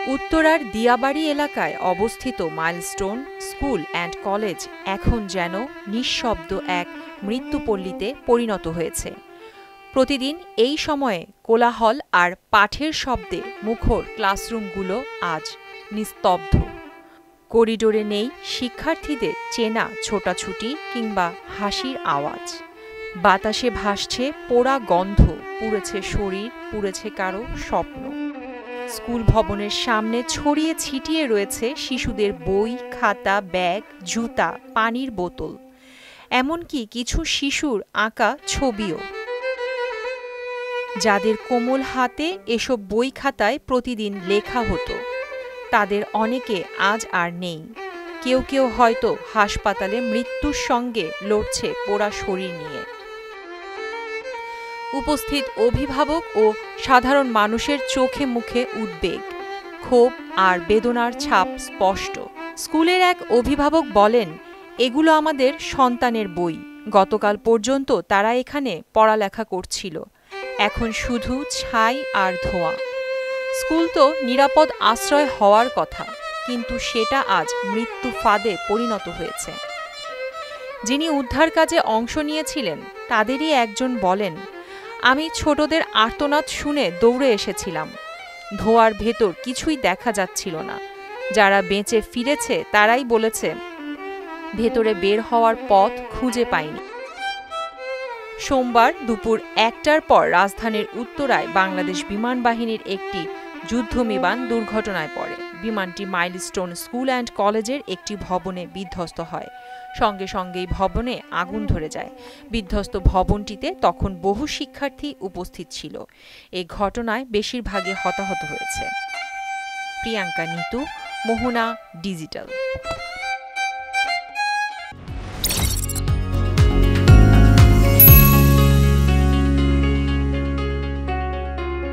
উত্তরার দিয়াবাড়ি এলাকায় অবস্থিত মাইলস্টোন স্কুল অ্যান্ড কলেজ এখন যেন নিঃশব্দ এক মৃত্যুপল্লীতে পরিণত হয়েছে। প্রতিদিন এই সময়ে কোলাহল আর পাঠের শব্দে মুখর ক্লাসরুমগুলো আজ নিস্তব্ধ। করিডোরে নেই শিক্ষার্থীদের চেনা ছোটাছুটি কিংবা হাসির আওয়াজ। বাতাসে ভাসছে পোড়া গন্ধ, পুড়েছে শরীর, পুড়েছে কারো স্বপ্ন। স্কুল ভবনের সামনে ছড়িয়ে ছিটিয়ে রয়েছে শিশুদের বই, খাতা, ব্যাগ, জুতা, পানির বোতল, এমনকি কিছু শিশুর আঁকা ছবিও। যাদের কোমল হাতে এসব বই খাতায় প্রতিদিন লেখা হতো, তাদের অনেকে আজ আর নেই। কেউ কেউ হয়তো হাসপাতালে মৃত্যুর সঙ্গে লড়ছে পোড়া শরীর নিয়ে। উপস্থিত অভিভাবক ও সাধারণ মানুষের চোখে মুখে উদ্বেগ, ক্ষোভ আর বেদনার ছাপ স্পষ্ট। স্কুলের এক অভিভাবক বলেন, এগুলো আমাদের সন্তানের বই। গতকাল পর্যন্ত তারা এখানে পড়ালেখা করছিল, এখন শুধু ছাই আর ধোঁয়া। স্কুল তো নিরাপদ আশ্রয় হওয়ার কথা, কিন্তু সেটা আজ মৃত্যু ফাঁদে পরিণত হয়েছে। যিনি উদ্ধার কাজে অংশ নিয়েছিলেন তাদেরই একজন বলেন, আমি ছোটদের আর্তনাদ শুনে দৌড়ে এসেছিলাম। ধোঁয়ার ভেতর কিছুই দেখা যাচ্ছিল না। যারা বেঁচে ফিরেছে তারাই বলেছে ভেতরে বের হওয়ার পথ খুঁজে পায়নি। সোমবার দুপুর ১টার পর রাজধানীর উত্তরায় বাংলাদেশ বিমান বাহিনীর একটি যুদ্ধবিমান দুর্ঘটনায় পড়ে। বিমানটি মাইলস্টোন স্কুল অ্যান্ড কলেজের একটি ভবনে বিধ্বস্ত হয়। সঙ্গে সঙ্গেই ভবনে আগুন ধরে যায়। বিধ্বস্ত ভবনটিতে তখন বহু শিক্ষার্থী উপস্থিত ছিল। এ ঘটনায় বেশিরভাগই হতাহত হয়েছে। প্রিয়াঙ্কা নিতু, মোহনা ডিজিটাল।